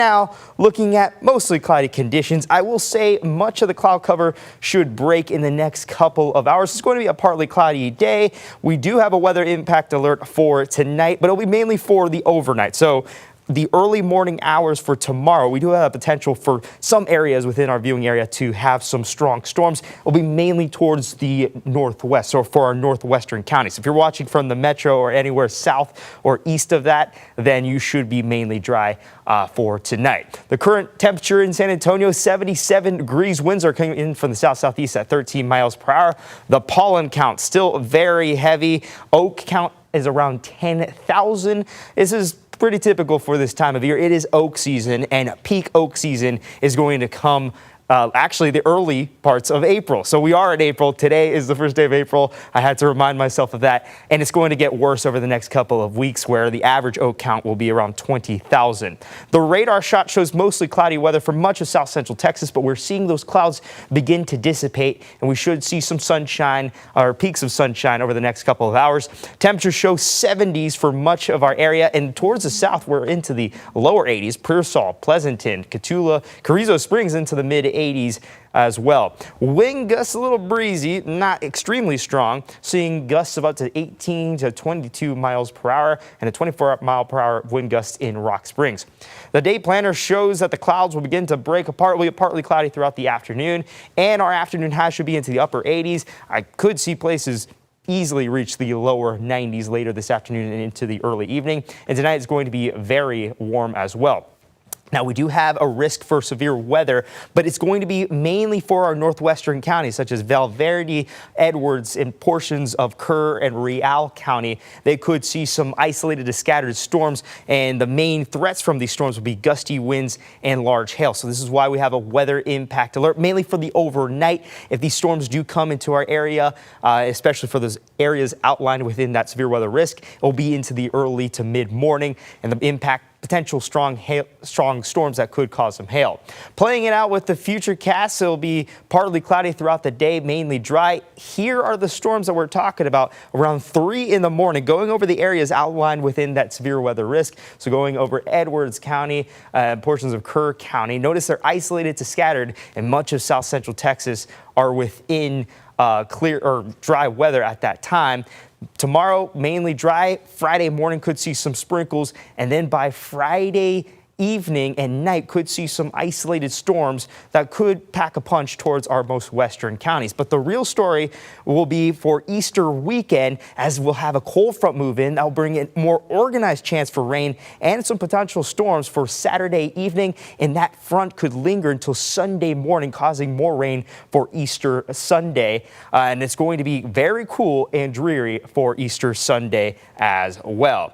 Now, looking at mostly cloudy conditions, I will say much of the cloud cover should break in the next couple of hours. It's going to be a partly cloudy day. We do have a weather impact alert for tonight, but it'll be mainly for the overnight. So the early morning hours for tomorrow, we do have a potential for some areas within our viewing area to have some strong storms. It'll be mainly towards the northwest, so for our northwestern counties. If you're watching from the metro or anywhere south or east of that, then you should be mainly dry for tonight. The current temperature in San Antonio, 77 degrees. Winds are coming in from the south-southeast at 13 miles per hour. The pollen count still very heavy. Oak count is around 10,000. This is pretty typical for this time of year. It is oak season, and peak oak season is going to come actually the early parts of April. So we are in April. Today is the first day of April. I had to remind myself of that. And it's going to get worse over the next couple of weeks, where the average oak count will be around 20,000. The radar shot shows mostly cloudy weather for much of south central Texas, but we're seeing those clouds begin to dissipate, and we should see some sunshine or peaks of sunshine over the next couple of hours. Temperatures show 70s for much of our area, and towards the south, we're into the lower 80s. Pearsall, Pleasanton, Cotulla, Carrizo Springs into the mid 80s as well. Wind gusts a little breezy, not extremely strong, seeing gusts of up to 18 to 22 miles per hour and a 24-mile-per-hour wind gust in Rock Springs. The day planner shows that the clouds will begin to break apart. We'll get partly cloudy throughout the afternoon, and our afternoon high should be into the upper 80s. I could see places easily reach the lower 90s later this afternoon and into the early evening, and tonight is going to be very warm as well. Now, we do have a risk for severe weather, but it's going to be mainly for our northwestern counties, such as Val Verde, Edwards, and portions of Kerr and Real County. They could see some isolated to scattered storms, and the main threats from these storms will be gusty winds and large hail. So this is why we have a weather impact alert, mainly for the overnight. If these storms do come into our area, especially for those areas outlined within that severe weather risk, it will be into the early to mid-morning, and the impact potential strong storms that could cause some hail. Playing it out with the futurecast, it'll be partly cloudy throughout the day, mainly dry. Here are the storms that we're talking about around 3 in the morning, going over the areas outlined within that severe weather risk. So going over Edwards County, portions of Kerr County. Notice they're isolated to scattered, and much of south central Texas are within clear or dry weather at that time. Tomorrow, mainly dry. Friday morning could see some sprinkles, and then by Friday evening and night could see some isolated storms that could pack a punch towards our most western counties. But the real story will be for Easter weekend, as we'll have a cold front move in. That'll bring in more organized chance for rain and some potential storms for Saturday evening, and that front could linger until Sunday morning, causing more rain for Easter Sunday. And it's going to be very cool and dreary for Easter Sunday as well.